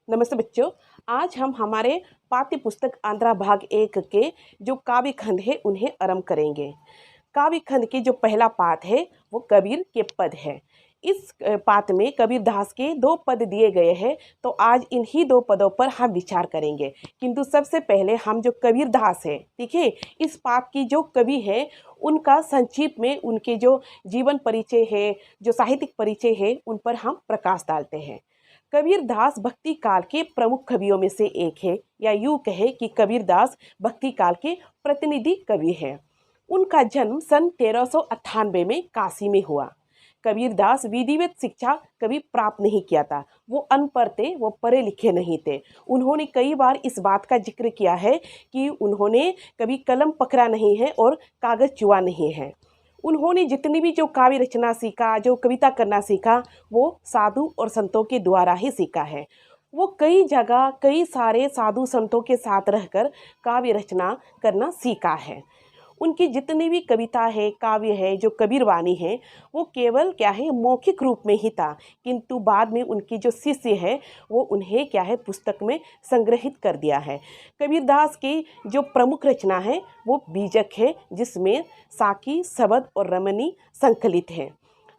नमस्ते बच्चों। आज हम हमारे पाठ्य पुस्तक आंध्रा भाग 1 के जो काव्य खंड है उन्हें आरंभ करेंगे। काव्य खंड के जो पहला पाठ है वो कबीर के पद है। इस पाठ में कबीर दास के 2 पद दिए गए हैं, तो आज इन्हीं 2 पदों पर हम विचार करेंगे। किंतु सबसे पहले हम जो कबीर दास है, ठीक है, इस पाठ की जो कवि है उनका संक्षिप्त में उनके जो जीवन परिचय है, जो साहित्यिक परिचय है, उन पर हम प्रकाश डालते हैं। कबीर दास भक्ति काल के प्रमुख कवियों में से एक है, या यूं कहे कि कबीर दास भक्ति काल के प्रतिनिधि कवि हैं। उनका जन्म सन 1398 में काशी में हुआ। कबीर दास विधिवत शिक्षा कभी प्राप्त नहीं किया था। वो अनपढ़ थे, वो पढ़े लिखे नहीं थे। उन्होंने कई बार इस बात का जिक्र किया है कि उन्होंने कभी कलम पकड़ा नहीं है और कागज छुआ नहीं है। उन्होंने जितनी भी जो काव्य रचना सीखा, जो कविता करना सीखा, वो साधु और संतों के द्वारा ही सीखा है। वो कई जगह कई सारे साधु संतों के साथ रहकर काव्य रचना करना सीखा है। उनकी जितनी भी कविता है, काव्य है, जो कबीर वाणी है, वो केवल क्या है मौखिक रूप में ही था। किंतु बाद में उनकी जो शिष्य है वो उन्हें क्या है पुस्तक में संग्रहित कर दिया है। कबीरदास की जो प्रमुख रचना है वो बीजक है, जिसमें साकी, शबद और रमणी संकलित है।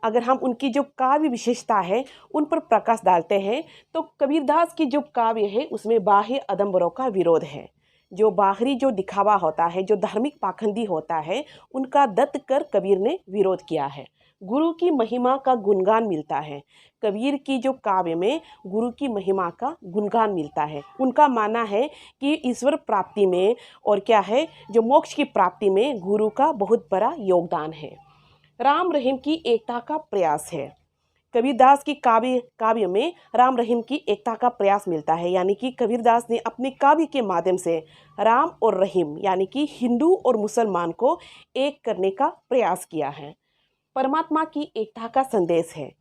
अगर हम उनकी जो काव्य विशेषता है उन पर प्रकाश डालते हैं तो कबीरदास की जो काव्य है उसमें बाह्य आडंबरों का विरोध है। जो बाहरी जो दिखावा होता है, जो धार्मिक पाखंडी होता है, उनका दत्त कर कबीर ने विरोध किया है। गुरु की महिमा का गुणगान मिलता है। कबीर की जो काव्य में गुरु की महिमा का गुणगान मिलता है। उनका मानना है कि ईश्वर प्राप्ति में और क्या है जो मोक्ष की प्राप्ति में गुरु का बहुत बड़ा योगदान है। राम रहीम की एकता का प्रयास है। कबीरदास की काव्य में राम रहीम की एकता का प्रयास मिलता है, यानी कि कबीरदास ने अपने काव्य के माध्यम से राम और रहीम यानी कि हिंदू और मुसलमान को एक करने का प्रयास किया है। परमात्मा की एकता का संदेश है।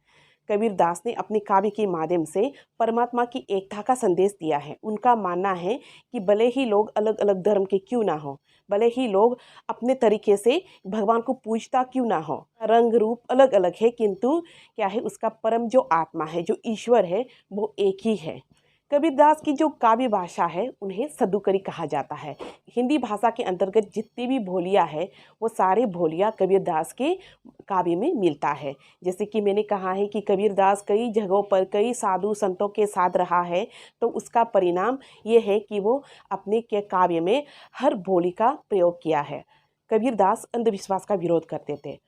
कबीरदास ने अपने काव्य के माध्यम से परमात्मा की एकता का संदेश दिया है। उनका मानना है कि भले ही लोग अलग अलग धर्म के क्यों ना हो, भले ही लोग अपने तरीके से भगवान को पूजता क्यों ना हो, रंग रूप अलग अलग है, किंतु क्या है उसका परम जो आत्मा है, जो ईश्वर है, वो एक ही है। कबीरदास की जो काव्य भाषा है उन्हें सदुकरी कहा जाता है। हिंदी भाषा के अंतर्गत जितनी भी बोलियाँ है वो सारे बोलियाँ कबीरदास के काव्य में मिलता है। जैसे कि मैंने कहा है कि कबीरदास कई जगहों पर कई साधु संतों के साथ रहा है, तो उसका परिणाम ये है कि वो अपने के काव्य में हर बोली का प्रयोग किया है। कबीरदास अंधविश्वास का विरोध करते थे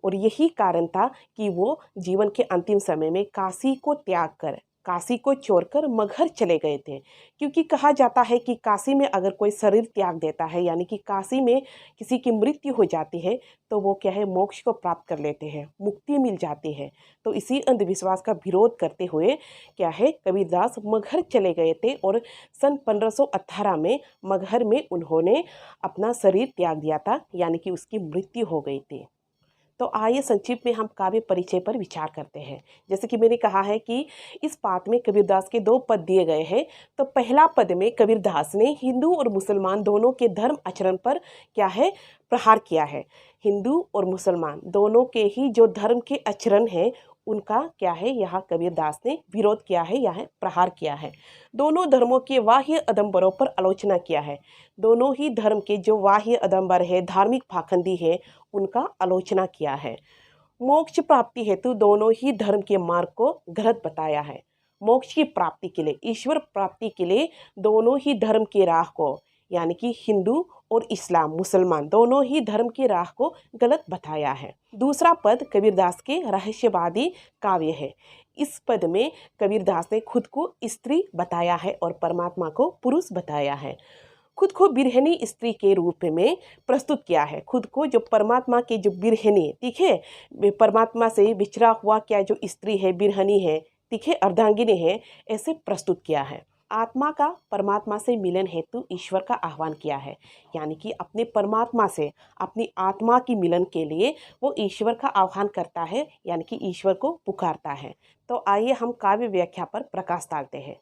और यही कारण था कि वो जीवन के अंतिम समय में काशी को त्याग कर, काशी को छोड़कर मगहर चले गए थे। क्योंकि कहा जाता है कि काशी में अगर कोई शरीर त्याग देता है, यानी कि काशी में किसी की मृत्यु हो जाती है, तो वो क्या है मोक्ष को प्राप्त कर लेते हैं, मुक्ति मिल जाती है। तो इसी अंधविश्वास का विरोध करते हुए क्या है कबीरदास मगहर चले गए थे और सन 1518 में मगहर में उन्होंने अपना शरीर त्याग दिया था, यानी कि उसकी मृत्यु हो गई थी। तो आइए संक्षिप्त में हम काव्य परिचय पर विचार करते हैं। जैसे कि मैंने कहा है कि इस पाठ में कबीरदास के 2 पद दिए गए हैं। तो पहला पद में कबीरदास ने हिंदू और मुसलमान दोनों के धर्म आचरण पर क्या है प्रहार किया है। हिंदू और मुसलमान दोनों के ही जो धर्म के आचरण हैं उनका क्या है यहाँ कबीरदास ने विरोध किया है, यहाँ प्रहार किया है। दोनों धर्मों के बाह्य आडंबरों पर आलोचना किया है। दोनों ही धर्म के जो बाह्य आडंबर है, धार्मिक पाखंडी है, उनका आलोचना किया है। मोक्ष प्राप्ति हेतु दोनों ही धर्म के मार्ग को गलत बताया है। मोक्ष की प्राप्ति के लिए, ईश्वर प्राप्ति के लिए दोनों ही धर्म की राह को, यानी कि हिंदू और इस्लाम मुसलमान दोनों ही धर्म की राह को गलत बताया है। दूसरा पद कबीरदास के रहस्यवादी काव्य है। इस पद में कबीरदास ने खुद को स्त्री बताया है और परमात्मा को पुरुष बताया है। खुद को बिरहनी स्त्री के रूप में प्रस्तुत किया है। खुद को जो परमात्मा के जो बिरहनी, ठीक है, परमात्मा से बिछड़ा हुआ क्या जो स्त्री है, बिरहनी है, ठीक है, अर्धांगिनी है, ऐसे प्रस्तुत किया है। आत्मा का परमात्मा से मिलन हेतु ईश्वर का आह्वान किया है, यानी कि अपने परमात्मा से अपनी आत्मा की मिलन के लिए वो ईश्वर का आह्वान करता है, यानी कि ईश्वर को पुकारता है। तो आइए हम काव्य व्याख्या पर प्रकाश डालते हैं।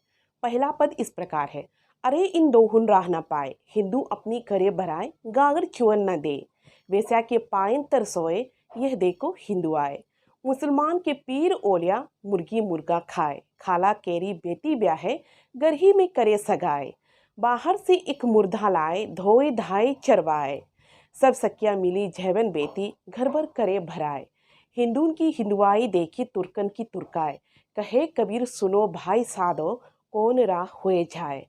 पहला पद इस प्रकार है। अरे इन दोहुन राह न पाए, हिंदू अपनी करे भराए, गागर छुअन न दे, वेश्या के पायन तर सोए, यह देखो हिंदू आए। मुसलमान के पीर ओलिया मुर्गी मुर्गा खाए, खाला केरी बेटी ब्याहे, घर ही में करे सगाए, बाहर से एक मुर्दा लाए, धोए धाए चरवाए, सब सखिया मिली झैवन बेटी, घर भर करे भराए, हिंदून की हिंदुआई देखी तुर्कन की तुर्काए, कहे कबीर सुनो भाई साधो, कौन राह हुए जाए।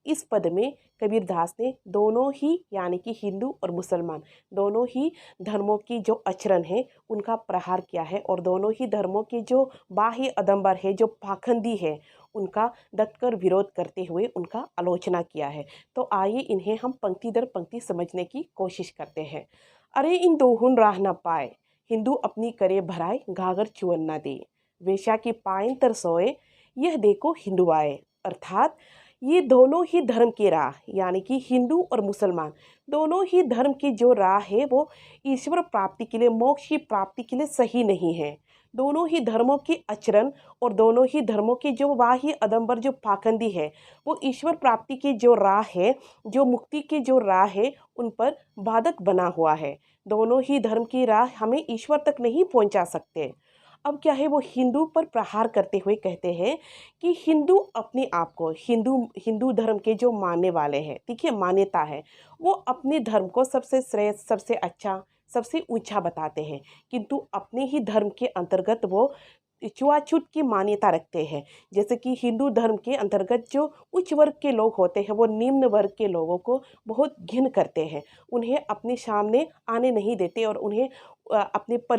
इस पद में कबीरदास ने दोनों ही यानी कि हिंदू और मुसलमान दोनों ही धर्मों की जो आचरण है उनका प्रहार किया है और दोनों ही धर्मों के जो बाह्य आडंबर है, जो पाखंडी है, उनका डटकर विरोध करते हुए उनका आलोचना किया है। तो आइए इन्हें हम पंक्ति दर पंक्ति समझने की कोशिश करते हैं। अरे इन दोहुन राह न पाए, हिंदू अपनी करे भराए, घाघर चुअन न दे, वेश्या की पाइन तर सोए, यह देखो हिंदू आए। अर्थात ये दोनों ही धर्म की राह यानी कि हिंदू और मुसलमान दोनों ही धर्म की जो राह है वो ईश्वर प्राप्ति के लिए, मोक्ष की प्राप्ति के लिए सही नहीं है। दोनों ही धर्मों की आचरण और दोनों ही धर्मों की जो बाह्य आडंबर, जो पाखंडी है, वो ईश्वर प्राप्ति की जो राह है, जो मुक्ति की जो राह है, उन पर बाधक बना हुआ है। दोनों ही धर्म की राह हमें ईश्वर तक नहीं पहुंचा सकते। अब क्या है, वो हिंदू पर प्रहार करते हुए कहते हैं कि हिंदू अपने आप को हिंदू धर्म के जो मानने वाले हैं, ठीक है, मान्यता है, वो अपने धर्म को सबसे श्रेष्ठ, सबसे अच्छा, सबसे ऊंचा बताते हैं, किंतु अपने ही धर्म के अंतर्गत वो छुआछूत की मान्यता रखते हैं। जैसे कि हिंदू धर्म के अंतर्गत जो उच्च वर्ग के लोग होते हैं वो निम्न वर्ग के लोगों को बहुत घिन करते हैं, उन्हें अपने सामने आने नहीं देते और उन्हें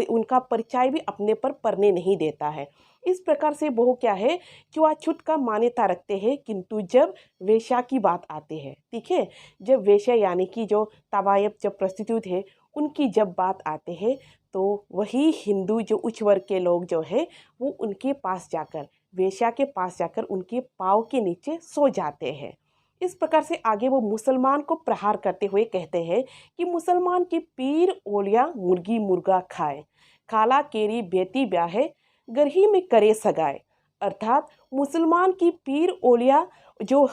उनका परिचय भी अपने पर पड़ने नहीं देता है। इस प्रकार से वो क्या है, छुआछूत का मान्यता रखते हैं। किंतु जब वेश्या की बात आती है, ठीक है, जब वेश्या यानी कि जो तवायफ, जब प्रस्टिट्यूट है, उनकी जब बात आते हैं तो वही हिंदू जो उच्च वर्ग के लोग जो है वो उनके पास जाकर, वेश्या के पास जाकर उनके पाँव के नीचे सो जाते हैं। इस प्रकार से आगे वो मुसलमान को प्रहार करते हुए कहते हैं कि मुसलमान की पीर ओलिया मुर्गी मुर्गा खाए, खाला केरी बेटी ब्याहे, घर ही में करे सगाए। अर्थात मुसलमान की पीर ओलिया जो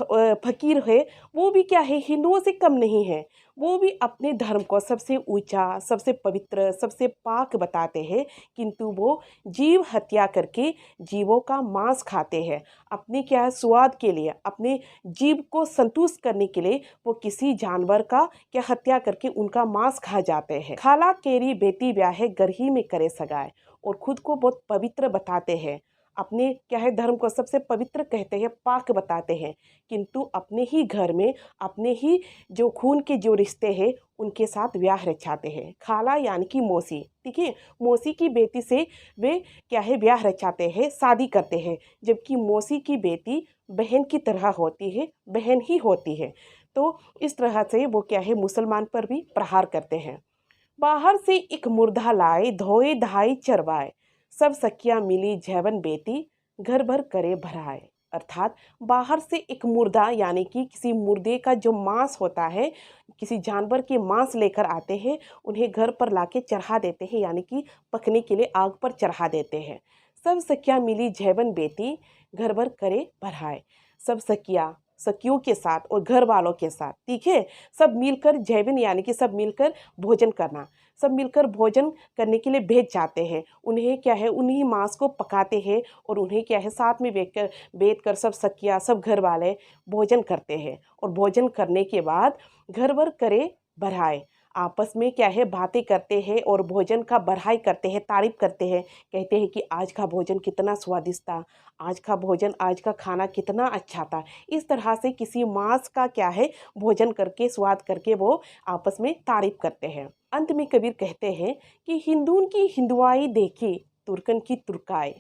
फकीर है वो भी क्या है, हिंदुओं से कम नहीं है, वो भी अपने धर्म को सबसे ऊंचा, सबसे पवित्र, सबसे पाक बताते हैं, किंतु वो जीव हत्या करके जीवों का मांस खाते हैं। अपने क्या है, स्वाद के लिए, अपने जीव को संतुष्ट करने के लिए वो किसी जानवर का क्या हत्या करके उनका मांस खा जाते हैं। खाला केरी बेटी ब्याहे, घर ही में करे सगाए, और खुद को बहुत पवित्र बताते हैं, अपने क्या है धर्म को सबसे पवित्र कहते हैं, पाक बताते हैं, किंतु अपने ही घर में अपने ही जो खून के जो रिश्ते हैं उनके साथ ब्याह रचाते हैं। खाला यानी कि मौसी, ठीक है, मौसी की बेटी से वे क्या है ब्याह रचाते हैं, शादी करते हैं, जबकि मौसी की बेटी बहन की तरह होती है, बहन ही होती है। तो इस तरह से वो क्या है मुसलमान पर भी प्रहार करते हैं। बाहर से एक मुर्दा लाए, धोए धाई चरवाए, सब सखियां मिली झैवन बेटी, घर भर करे भराए। अर्थात बाहर से एक मुर्दा यानी कि किसी मुर्दे का जो मांस होता है, किसी जानवर के मांस लेकर आते हैं, उन्हें घर पर लाके चढ़ा देते हैं, यानी कि पकने के लिए आग पर चढ़ा देते हैं। सब सखियां मिली झैवन बेटी, घर भर करे भराए। सब सखियां, सखियों के साथ और घर वालों के साथ, ठीक है, सब मिलकर जैवन यानी कि सब मिलकर भोजन करना, सब मिलकर भोजन करने के लिए भेज जाते हैं। उन्हें क्या है, उन्हीं मांस को पकाते हैं और उन्हें क्या है साथ में बैठ कर सब सखियाँ, सब घर वाले भोजन करते हैं। और भोजन करने के बाद घर भर करे बढ़ाए, आपस में क्या है बातें करते हैं और भोजन का बढ़ाई करते हैं, तारीफ करते हैं, कहते हैं कि आज का भोजन कितना स्वादिष्ट था, आज का भोजन, आज का खाना कितना अच्छा था। इस तरह से किसी मांस का क्या है भोजन करके, स्वाद करके वो आपस में तारीफ करते हैं। अंत में कबीर कहते हैं कि हिंदून की हिंदुआई देखी, तुर्कन की तुर्काई,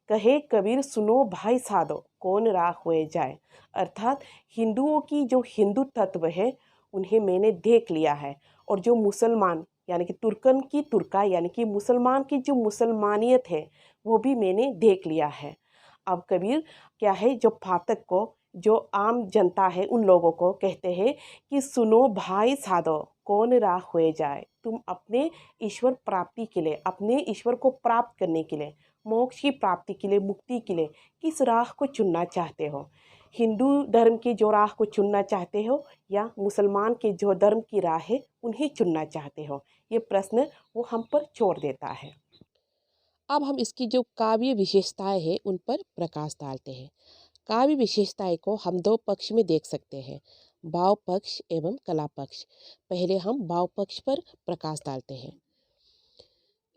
कहे कबीर सुनो भाई साधो, कौन राह हुए जाए। अर्थात हिंदुओं की जो हिंदू तत्व है उन्हें मैंने देख लिया है, और जो मुसलमान यानी कि तुर्कन की तुर्काई यानी कि मुसलमान की जो मुसलमानियत है वो भी मैंने देख लिया है। अब कबीर क्या है, जो पाठक को, जो आम जनता है, उन लोगों को कहते हैं कि सुनो भाई साधो, कौन राह हुए जाए। तुम अपने ईश्वर प्राप्ति के लिए, अपने ईश्वर को प्राप्त करने के लिए, मोक्ष की प्राप्ति के लिए, मुक्ति के लिए किस राह को चुनना चाहते हो। हिंदू धर्म की जो राह को चुनना चाहते हो या मुसलमान के जो धर्म की राह है उन्हें चुनना चाहते हो, ये प्रश्न वो हम पर छोड़ देता है। अब हम इसकी जो काव्य विशेषताएं हैं उन पर प्रकाश डालते हैं। काव्य विशेषताएं को हम दो पक्ष में देख सकते हैं, भाव पक्ष एवं कला पक्ष। पहले हम भाव पक्ष पर प्रकाश डालते हैं।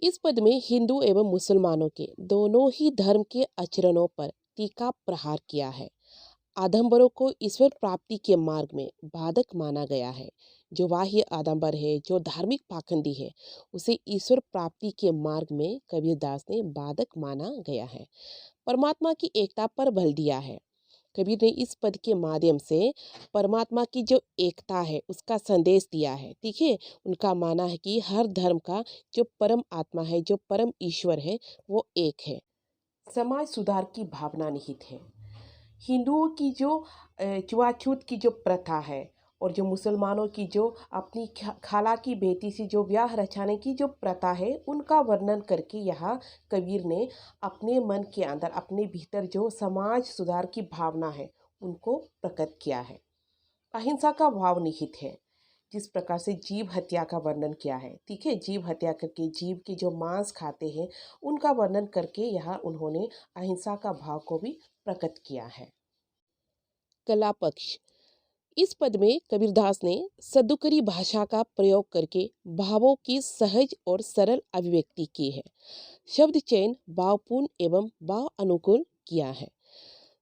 इस पद में हिंदू एवं मुसलमानों के दोनों ही धर्म के आचरणों पर टीका प्रहार किया है। आडंबरों को ईश्वर प्राप्ति के मार्ग में बाधक माना गया है। जो बाह्य आडंबर है, जो धार्मिक पाखंडी है, उसे ईश्वर प्राप्ति के मार्ग में कबीरदास ने बाधक माना गया है। परमात्मा की एकता पर बल दिया है। कबीर ने इस पद के माध्यम से परमात्मा की जो एकता है उसका संदेश दिया है। ठीक है, उनका मानना है कि हर धर्म का जो परम आत्मा है, जो परम ईश्वर है, वो एक है। समाज सुधार की भावना निहित है। हिंदुओं की जो छुआछूत की जो प्रथा है और जो मुसलमानों की जो अपनी खाला की बेटी से जो ब्याह रचाने की जो प्रथा है, उनका वर्णन करके यहाँ कबीर ने अपने मन के अंदर, अपने भीतर जो समाज सुधार की भावना है उनको प्रकट किया है। अहिंसा का भाव निहित है। जिस प्रकार से जीव हत्या का वर्णन किया है, ठीक है, जीव हत्या करके जीव के जो मांस खाते हैं उनका वर्णन करके यहाँ उन्होंने अहिंसा का भाव को भी प्रकट किया है। कला पक्ष। इस पद में कबीरदास ने सदुकरी भाषा का प्रयोग करके भावों की सहज और सरल अभिव्यक्ति की है। शब्द चयन भावपूर्ण एवं भाव अनुकूल किया है।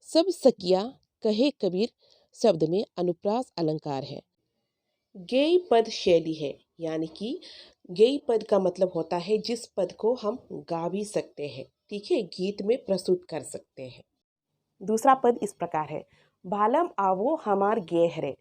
सब सकिया कहे कबीर शब्द में अनुप्रास अलंकार है। गेय पद शैली है, यानी कि गेय पद का मतलब होता है जिस पद को हम गा भी सकते हैं, ठीक है, गीत में प्रस्तुत कर सकते हैं। दूसरा पद इस प्रकार है, भालम आवो हमार गेह रे,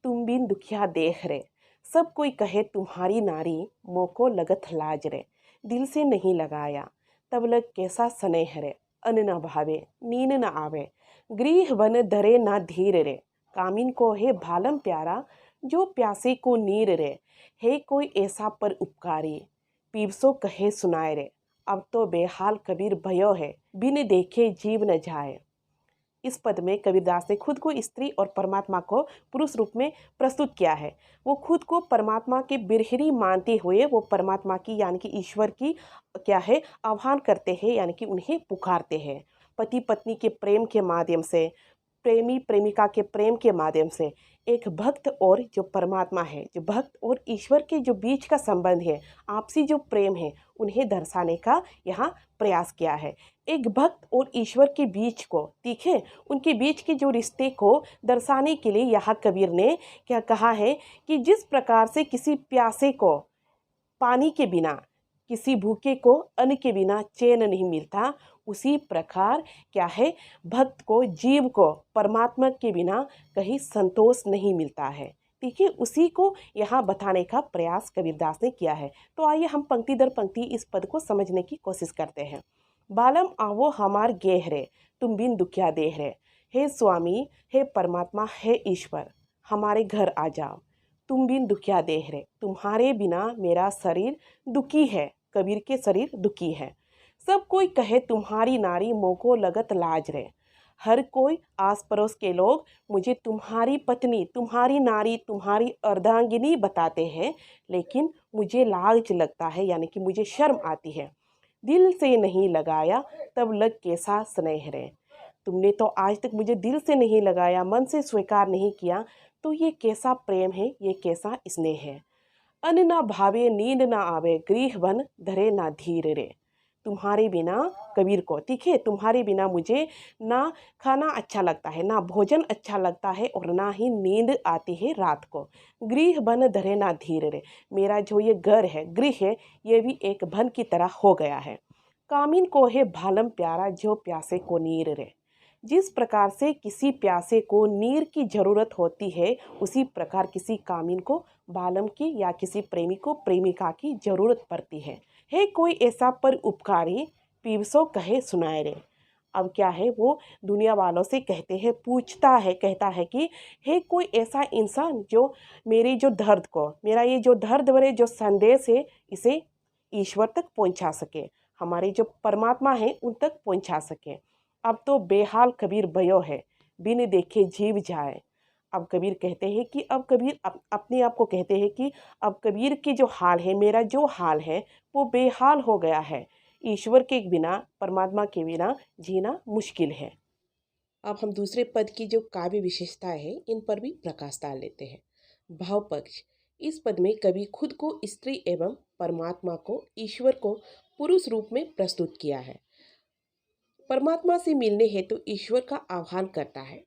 तुम बिन दुखिया देह रे, सब कोई कहे तुम्हारी नारी, मोको लगत लाज रे, दिल से नहीं लगाया तब लग कैसा स्नेह रे, अन्न न भावे नींद न आवे, गृह बन धरे ना धीर रे, कामिन को है भालम प्यारा, जो प्यासे को नीर रे, है कोई ऐसा पर उपकारी, पीवसो कहे सुनाए रे, अब तो बेहाल कबीर भयो है, बिन देखे जीव न जाए। इस पद में कबीरदास ने खुद को स्त्री और परमात्मा को पुरुष रूप में प्रस्तुत किया है। वो खुद को परमात्मा के बिरहरी मानते हुए वो परमात्मा की यानी कि ईश्वर की क्या है आह्वान करते हैं, यानी कि उन्हें पुकारते हैं। पति पत्नी के प्रेम के माध्यम से, प्रेमी प्रेमिका के प्रेम के माध्यम से एक भक्त और जो परमात्मा है, जो भक्त और ईश्वर के जो बीच का संबंध है, आपसी जो प्रेम है, उन्हें दर्शाने का यहाँ प्रयास किया है। एक भक्त और ईश्वर के बीच को, ठीक है, उनके बीच के जो रिश्ते को दर्शाने के लिए यहाँ कबीर ने क्या कहा है कि जिस प्रकार से किसी प्यासे को पानी के बिना, किसी भूखे को अन्न के बिना चैन नहीं मिलता, उसी प्रकार क्या है भक्त को, जीव को परमात्मा के बिना कहीं संतोष नहीं मिलता है। ठीक है, उसी को यहाँ बताने का प्रयास कबीरदास ने किया है। तो आइए हम पंक्ति दर पंक्ति इस पद को समझने की कोशिश करते हैं। बालम आवो हमार गेह रे, तुम बिन दुखिया देह रे, हे स्वामी, हे परमात्मा, हे ईश्वर, हमारे घर आ जाओ, तुम बिन दुखिया देह रे, तुम्हारे बिना मेरा शरीर दुखी है, कबीर के शरीर दुखी है। सब कोई कहे तुम्हारी नारी, मोको लगत लाज रे, हर कोई आस पड़ोस के लोग मुझे तुम्हारी पत्नी, तुम्हारी नारी, तुम्हारी अर्धांगिनी बताते हैं, लेकिन मुझे लाज लगता है, यानी कि मुझे शर्म आती है। दिल से नहीं लगाया तब लग कैसा स्नेह रे, तुमने तो आज तक मुझे दिल से नहीं लगाया, मन से स्वीकार नहीं किया, तो ये कैसा प्रेम है, ये कैसा स्नेह है। अन्न ना भावे नींद ना आवे, गृह बन धरे ना धीर रे, तुम्हारे बिना कबीर को, ठीक है, तुम्हारे बिना मुझे ना खाना अच्छा लगता है, ना भोजन अच्छा लगता है और ना ही नींद आती है रात को। गृह बन धरे ना धीर रे, मेरा जो ये घर है, गृह है, ये भी एक बन की तरह हो गया है। कामिन को है भालम प्यारा, जो प्यासे को नीर रे, जिस प्रकार से किसी प्यासे को नीर की ज़रूरत होती है, उसी प्रकार किसी कामिन को बालम की या किसी प्रेमी को प्रेमिका की ज़रूरत पड़ती है कोई ऐसा पर उपकारी, पीवसो कहे सुनाए रे। अब क्या है, वो दुनिया वालों से कहते हैं, पूछता है, कहता है कि है कोई ऐसा इंसान जो मेरे जो दर्द को, मेरा ये जो दर्द भरे जो संदेश है, इसे ईश्वर तक पहुंचा सके, हमारे जो परमात्मा है उन तक पहुंचा सके। अब तो बेहाल कबीर भयो है, बिन देखे जीव जाए। अब कबीर कहते हैं कि अब कबीर अपने आप को कहते हैं कि अब कबीर की जो हाल है, मेरा जो हाल है वो बेहाल हो गया है, ईश्वर के बिना, परमात्मा के बिना जीना मुश्किल है। अब हम दूसरे पद की जो काव्य विशेषताएं हैं इन पर भी प्रकाश डाल लेते हैं। भाव पक्ष। इस पद में कवि खुद को स्त्री एवं परमात्मा को, ईश्वर को पुरुष रूप में प्रस्तुत किया है। परमात्मा से मिलने हेतु ईश्वर का आह्वान करता है।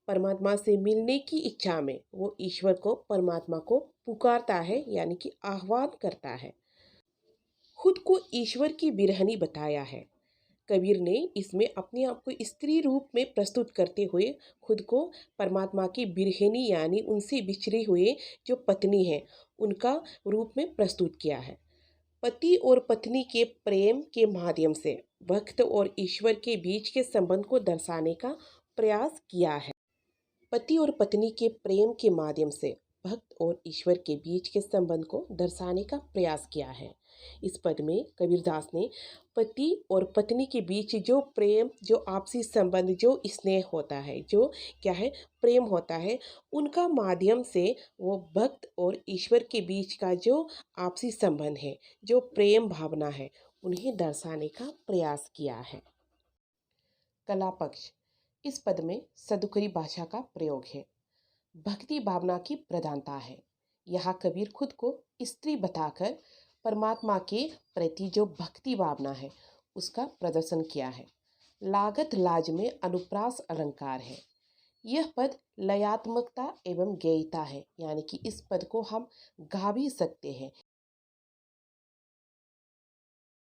परमात्मा से मिलने की इच्छा में वो ईश्वर को, परमात्मा को पुकारता है, यानी कि आह्वान करता है। खुद को ईश्वर की बिरहनी बताया है। कबीर ने इसमें अपने आप को स्त्री रूप में प्रस्तुत करते हुए खुद को परमात्मा की बिरहिनी, यानी उनसे बिछड़ी हुए जो पत्नी है, उनका रूप में प्रस्तुत किया है। पति और पत्नी के प्रेम के माध्यम से भक्त और ईश्वर के बीच के संबंध को दर्शाने का प्रयास किया है। पति और पत्नी के प्रेम के माध्यम से भक्त और ईश्वर के बीच के संबंध को दर्शाने का प्रयास किया है। इस पद में कबीरदास ने पति और पत्नी के बीच जो प्रेम, जो आपसी संबंध, जो स्नेह होता है, जो क्या है, प्रेम होता है, उनका माध्यम से वो भक्त और ईश्वर के बीच का जो आपसी संबंध है, जो प्रेम भावना है, उन्हें दर्शाने का प्रयास किया है। कला पक्ष। इस पद में सदुकरी भाषा का प्रयोग है। भक्ति भावना की प्रधानता है। यहाँ कबीर खुद को स्त्री बताकर परमात्मा के प्रति जो भक्ति भावना है उसका प्रदर्शन किया है। लागत लाज में अनुप्रास अलंकार है। यह पद लयात्मकता एवं गेयता है, यानी कि इस पद को हम गा भी सकते हैं,